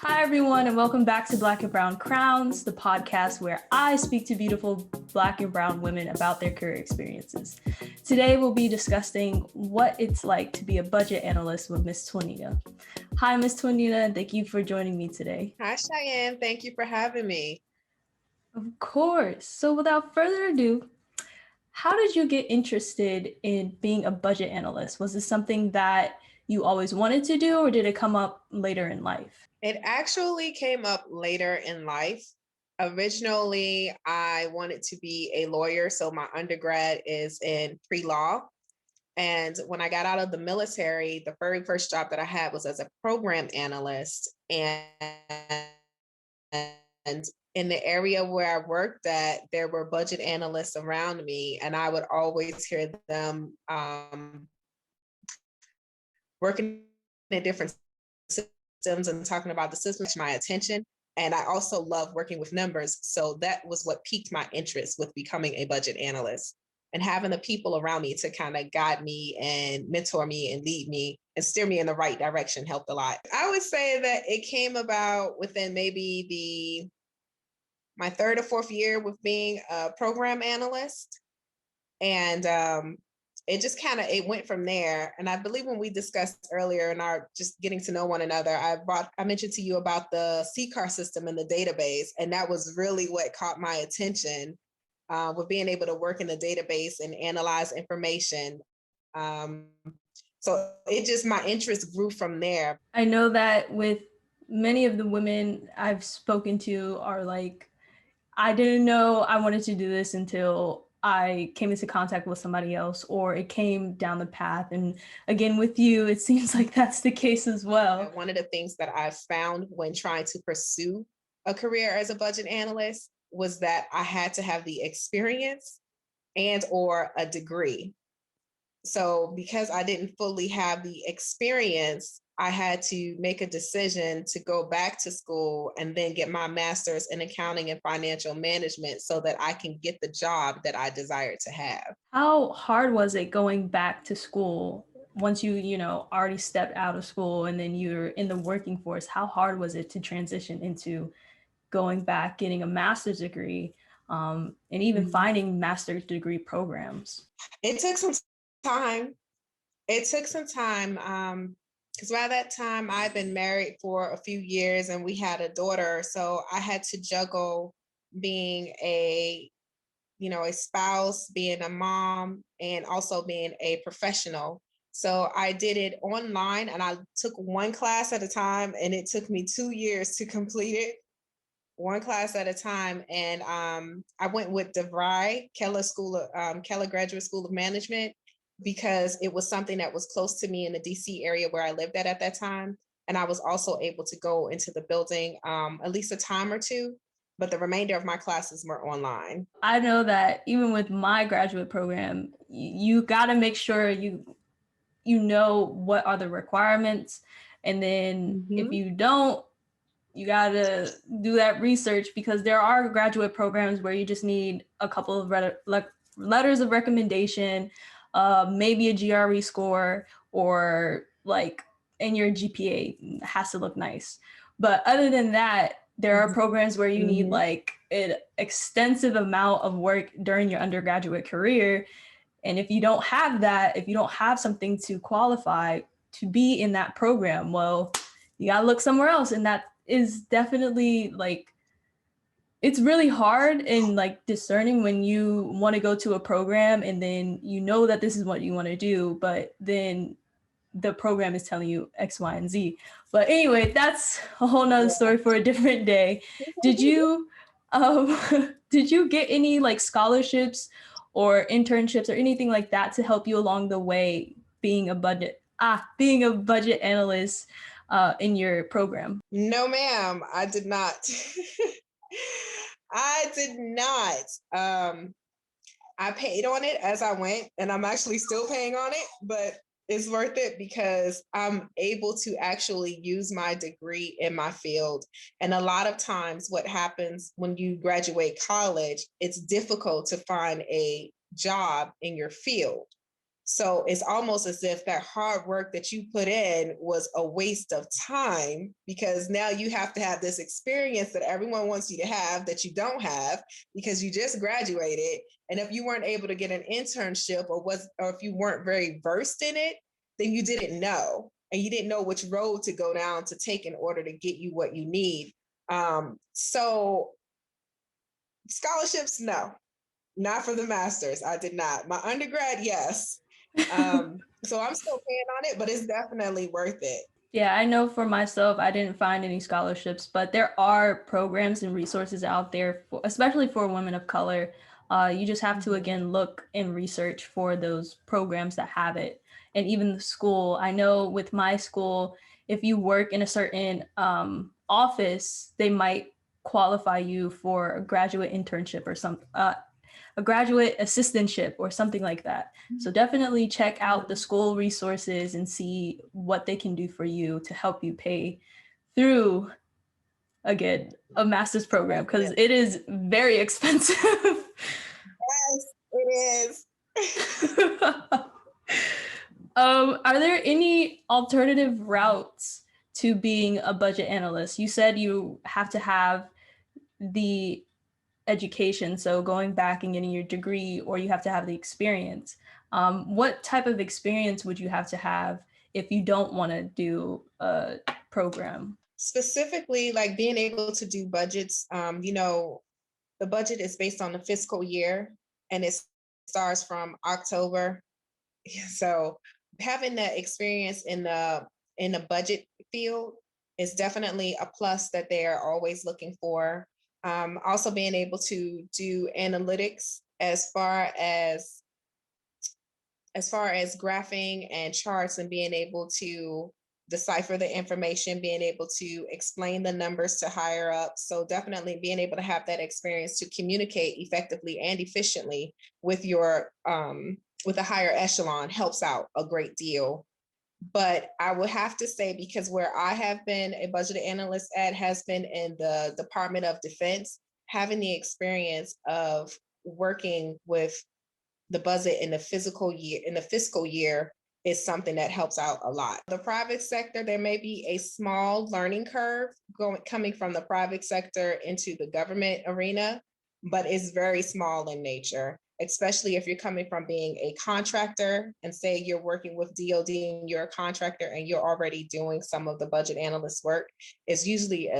Hi, everyone, and welcome back to Black and Brown Crowns, the podcast where I speak to beautiful Black and Brown women about their career experiences. Today, we'll be discussing what it's like to be a budget analyst with Miss Twanita. Hi, Miss Twanita, and thank you for joining me today. Hi, Cheyenne. Thank you for having me. Of course. So without further ado, how did you get interested in being a budget analyst? Was this something that you always wanted to do, or did it come up later in life? It actually came up later in life. Originally, I wanted to be a lawyer. So my undergrad is in pre-law. And when I got out of the military, the very first job that I had was as a program analyst. And in the area where I worked at, there were budget analysts around me, and I would always hear them working in different systems and talking about the system to my attention. And I also love working with numbers. So that was what piqued my interest with becoming a budget analyst. And having the people around me to kind of guide me and mentor me and lead me and steer me in the right direction helped a lot. I would say that it came about within maybe my third or fourth year with being a program analyst. And it went from there. And I believe when we discussed earlier in our just getting to know one another, I mentioned to you about the CCAR system in the database. And that was really what caught my attention with being able to work in the database and analyze information. So my interest grew from there. I know that with many of the women I've spoken to are like, I didn't know I wanted to do this until I came into contact with somebody else, or it came down the path. And again, with you, it seems like that's the case as well. One of the things that I found when trying to pursue a career as a budget analyst was that I had to have the experience and or a degree. So because I didn't fully have the experience, I had to make a decision to go back to school and then get my master's in accounting and financial management so that I can get the job that I desired to have. How hard was it going back to school once you already stepped out of school and then you're in the working force? How hard was it to transition into going back, getting a master's degree, and even finding master's degree programs? It took some time. Because by that time I'd been married for a few years and we had a daughter. So I had to juggle being a spouse, being a mom, and also being a professional. So I did it online and I took one class at a time, and it took me 2 years to complete it, one class at a time. And I went with DeVry, Keller Graduate School of Management, because it was something that was close to me in the DC area where I lived at that time. And I was also able to go into the building at least a time or two, but the remainder of my classes were online. I know that even with my graduate program, you got to make sure you know what are the requirements. And then if you don't, you got to do that research, because there are graduate programs where you just need a couple of letters of recommendation, maybe a GRE score, or and your GPA has to look nice. But other than that, there are programs where you need an extensive amount of work during your undergraduate career. And if you don't have that, if you don't have something to qualify to be in that program, well, you gotta look somewhere else. And that is definitely it's really hard and discerning when you want to go to a program and then you know that this is what you want to do, but then the program is telling you X, Y, and Z. But anyway, that's a whole nother story for a different day. Did you get any scholarships or internships or anything like that to help you along the way being a budget analyst in your program? No, ma'am, I did not. I did not. I paid on it as I went, and I'm actually still paying on it, but it's worth it because I'm able to actually use my degree in my field. And a lot of times what happens when you graduate college, it's difficult to find a job in your field. So it's almost as if that hard work that you put in was a waste of time, because now you have to have this experience that everyone wants you to have that you don't have because you just graduated. And if you weren't able to get an internship, or if you weren't very versed in it, then you didn't know. And you didn't know which road to go down to take in order to get you what you need. So scholarships, no, not for the master's. I did not. My undergrad, yes. So I'm still paying on it, but it's definitely worth it. Yeah, I know for myself, I didn't find any scholarships, but there are programs and resources out there, especially for women of color. You just have to, again, look and research for those programs that have it. And even the school, I know with my school, if you work in a certain office, they might qualify you for a graduate internship or a graduate assistantship or something like that. So definitely check out the school resources and see what they can do for you to help you pay through, again, a master's program, because it is very expensive. Yes, it is. Are there any alternative routes to being a budget analyst? You said you have to have the education, so going back and getting your degree, or you have to have the experience. What type of experience would you have to have if you don't want to do a program? Specifically, like being able to do budgets, the budget is based on the fiscal year, and it starts from October. So having that experience in the budget field is definitely a plus that they're always looking for. Also being able to do analytics as far as graphing and charts, and being able to decipher the information, being able to explain the numbers to higher up. So definitely being able to have that experience to communicate effectively and efficiently with your with a higher echelon helps out a great deal. But I would have to say, because where I have been a budget analyst at has been in the Department of Defense, having the experience of working with the budget in the fiscal year is something that helps out a lot. The private sector, there may be a small learning curve coming from the private sector into the government arena, but it's very small in nature, especially if you're coming from being a contractor and say you're working with DoD and you're a contractor and you're already doing some of the budget analyst work. It's usually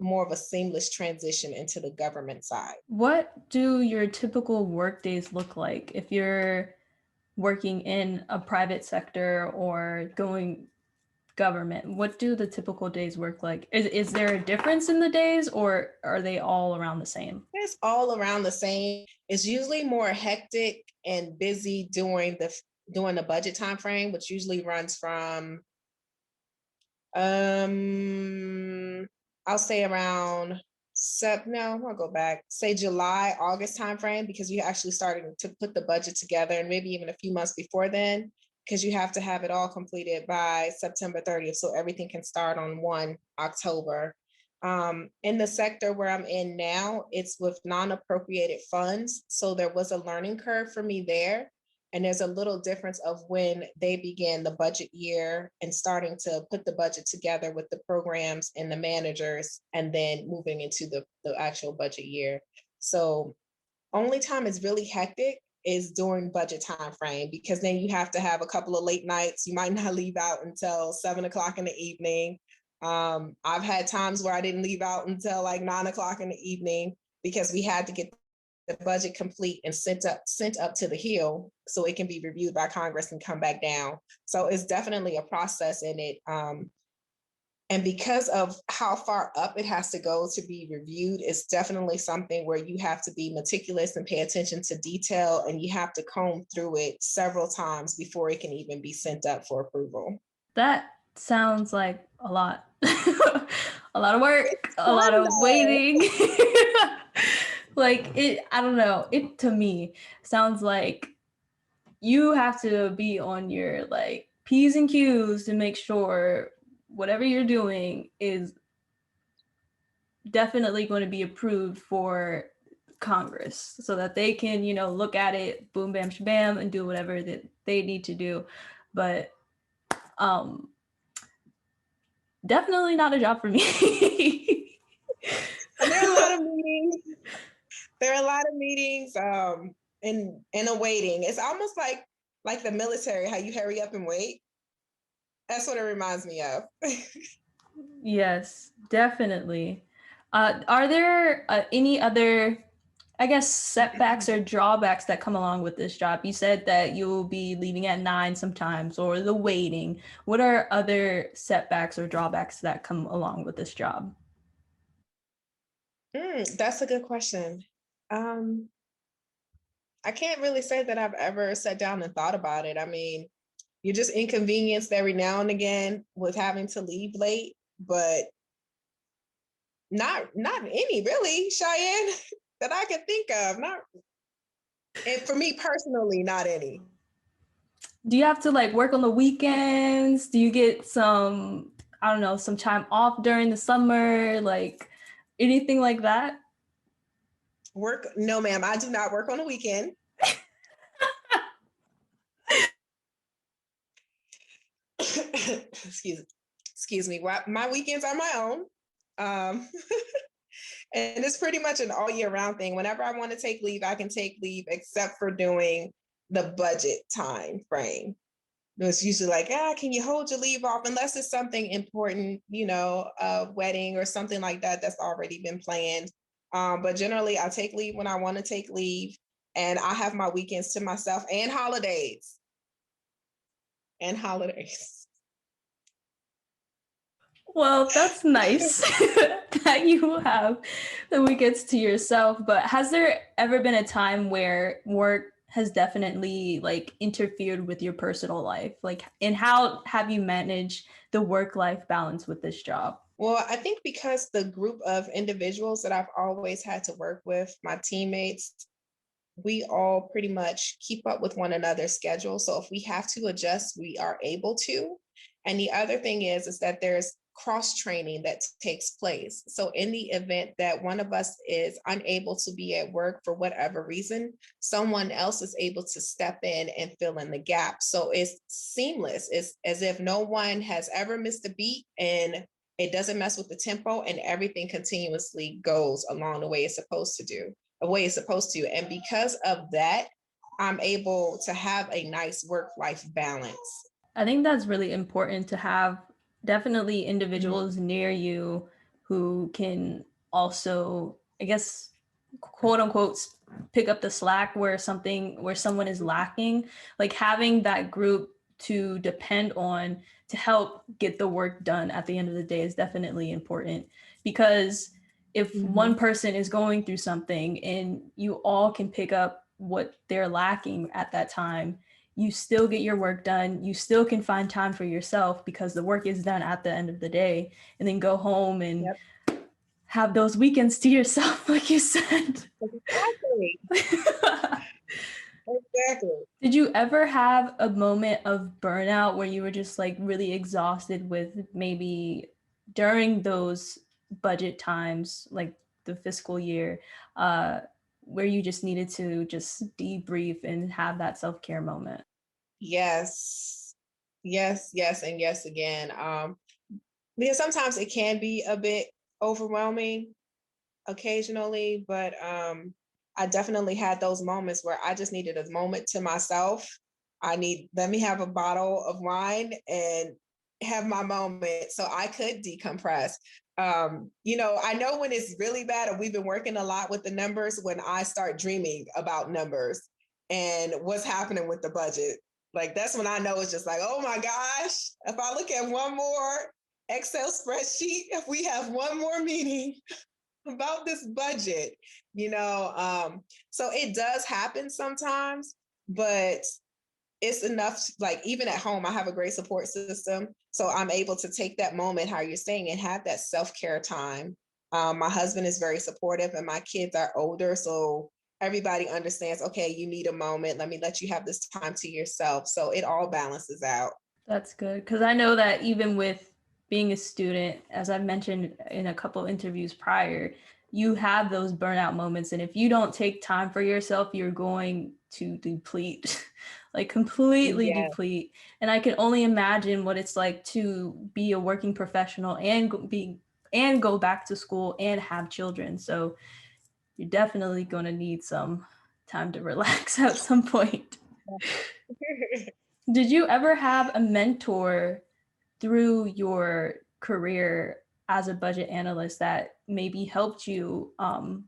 more of a seamless transition into the government side. What do your typical work days look like if you're working in a private sector or going government? What do the typical days work like? Is there a difference in the days, or are they all around the same? It's all around the same. It's usually more hectic and busy during the budget time frame, which usually runs from I'll say around I'll go back, say July, August timeframe, because you're actually starting to put the budget together, and maybe even a few months before then, because you have to have it all completed by September 30th. So everything can start on 1 October. In the sector where I'm in now, it's with non-appropriated funds. So there was a learning curve for me there. And there's a little difference of when they began the budget year and starting to put the budget together with the programs and the managers, and then moving into the actual budget year. So only time is really hectic is during budget time frame, because then you have to have a couple of late nights. You might not leave out until 7 o'clock in the evening. I've had times where I didn't leave out until like 9 o'clock in the evening, because we had to get the budget complete and sent up to the Hill so it can be reviewed by Congress and come back down. So it's definitely a process in it. And because of how far up it has to go to be reviewed, it's definitely something where you have to be meticulous and pay attention to detail, and you have to comb through it several times before it can even be sent up for approval. That sounds like a lot. A lot of work, a lot of waiting. Like I don't know, it to me sounds like you have to be on your like P's and Q's to make sure whatever you're doing is definitely going to be approved for Congress, so that they can, look at it, boom, bam, shabam, and do whatever that they need to do. But definitely not a job for me. And there are a lot of meetings. There are a lot of meetings and a waiting. It's almost like the military, how you hurry up and wait. That's what it reminds me of. Yes, definitely. Are there any other, I guess, setbacks or drawbacks that come along with this job? You said that you'll be leaving at 9 sometimes, or the waiting. What are other setbacks or drawbacks that come along with this job? That's a good question. I can't really say that I've ever sat down and thought about it. I mean, you're just inconvenienced every now and again with having to leave late, but not any really, Cheyenne, that I can think of. Not, and for me personally, not any. Do you have to like work on the weekends? Do you get some, I don't know, some time off during the summer? Like anything like that? Work? No, ma'am. I do not work on the weekend. excuse me. My weekends are my own. And it's pretty much an all year round thing. Whenever I want to take leave, I can take leave, except for doing the budget time frame. It's usually like, can you hold your leave off? Unless it's something important, a wedding or something like that that's already been planned. But generally, I take leave when I want to take leave. And I have my weekends to myself and holidays. And holidays. Well, that's nice that you have the weekends to yourself. But has there ever been a time where work has definitely like interfered with your personal life? Like, and how have you managed the work-life balance with this job? Well, I think because the group of individuals that I've always had to work with, my teammates, we all pretty much keep up with one another's schedule. So if we have to adjust, we are able to. And the other thing is that there's cross training that takes place. So in the event that one of us is unable to be at work for whatever reason, someone else is able to step in and fill in the gap. So it's seamless. It's as if no one has ever missed a beat, and it doesn't mess with the tempo, and everything continuously goes along the way it's supposed to do. The way it's supposed to. And because of that, I'm able to have a nice work-life balance. I think that's really important to have definitely individuals near you who can also, I guess, quote unquote, pick up the slack where someone is lacking. Like having that group to depend on to help get the work done at the end of the day is definitely important, because if one person is going through something and you all can pick up what they're lacking at that time, you still get your work done. You still can find time for yourself because the work is done at the end of the day, and then go home and have those weekends to yourself, like you said. Exactly. Exactly. Did you ever have a moment of burnout where you were just like really exhausted with maybe during those budget times, like the fiscal year, where you just needed to just debrief and have that self-care moment? Yes. Yes, yes, and yes again. Because sometimes it can be a bit overwhelming occasionally, but I definitely had those moments where I just needed a moment to myself. Let me have a bottle of wine and have my moment so I could decompress. I know when it's really bad, and we've been working a lot with the numbers, when I start dreaming about numbers and what's happening with the budget. Like that's when I know it's just like, oh my gosh, if I look at one more Excel spreadsheet, if we have one more meeting about this budget, so it does happen sometimes, but it's enough. Like even at home, I have a great support system, so I'm able to take that moment, how you're saying, and have that self-care time. My husband is very supportive, and my kids are older, so everybody understands, okay, you need a moment, let me let you have this time to yourself, so it all balances out. That's good, because I know that even with being a student, as I've mentioned in a couple interviews prior, you have those burnout moments. And if you don't take time for yourself, you're going to deplete like completely deplete. And I can only imagine what it's like to be a working professional and go back to school and have children. So you're definitely going to need some time to relax at some point. Did you ever have a mentor through your career as a budget analyst that maybe helped you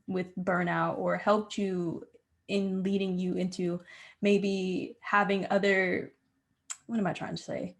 with burnout, or helped you in leading you into maybe having other, what am I trying to say?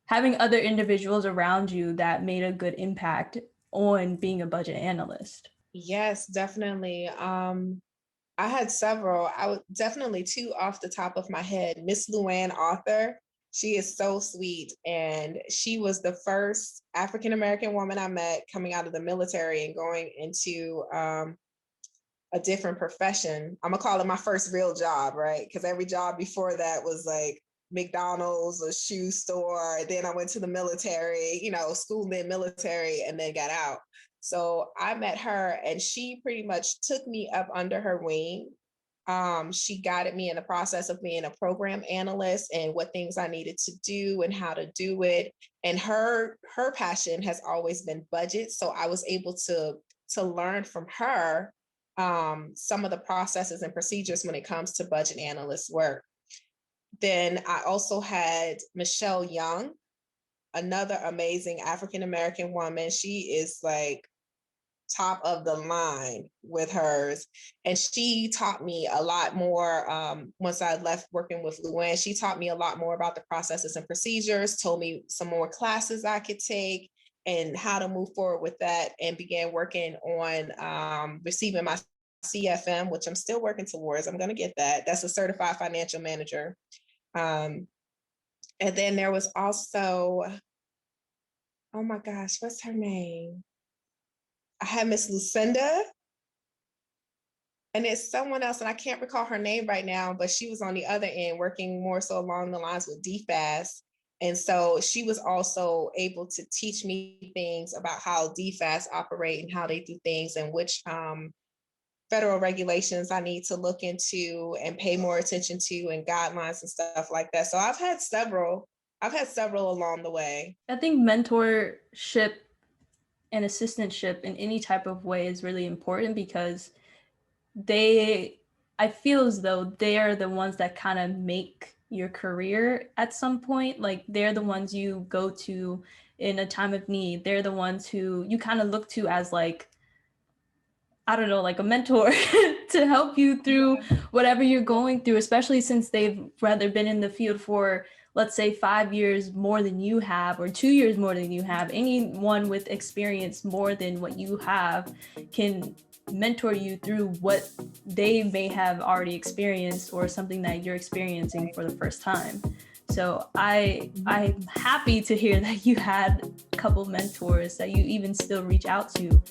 Having other individuals around you that made a good impact on being a budget analyst? Yes, definitely. I had several. I would definitely two off the top of my head. Miss Luann Arthur. She is so sweet. And she was the first African American woman I met coming out of the military and going into a different profession. I'm gonna call it my first real job, right? Because every job before that was like McDonald's, a shoe store. Then I went to the military, school, then military, and then got out. So I met her and she pretty much took me up under her wing. She guided me in the process of being a program analyst and what things I needed to do and how to do it. And her passion has always been budget. So I was able to learn from her some of the processes and procedures when it comes to budget analyst work. Then I also had Michelle Young, another amazing African American woman. She is like top of the line with hers. And she taught me a lot more. Once I left working with Luann, she taught me a lot more about the processes and procedures, told me some more classes I could take and how to move forward with that, and began working on receiving my CFM, which I'm still working towards. I'm going to get that. That's a certified financial manager. And then there was also, oh my gosh, what's her name? I had Miss Lucinda, and it's someone else, and I can't recall her name right now, but she was on the other end working more so along the lines with DFAS. And so she was also able to teach me things about how DFAS operate and how they do things, and which federal regulations I need to look into and pay more attention to, and guidelines and stuff like that. So I've had several along the way. I think mentorship and assistantship in any type of way is really important, because I feel as though they are the ones that kind of make your career at some point. Like, they're the ones you go to in a time of need. They're the ones who you kind of look to as like, I don't know, like a mentor to help you through whatever you're going through, especially since they've rather been in the field for, let's say, 5 years more than you have, or 2 years more than you have. Anyone with experience more than what you have can mentor you through what they may have already experienced, or something that you're experiencing for the first time. So I'm happy to hear that you had a couple mentors that you even still reach out to.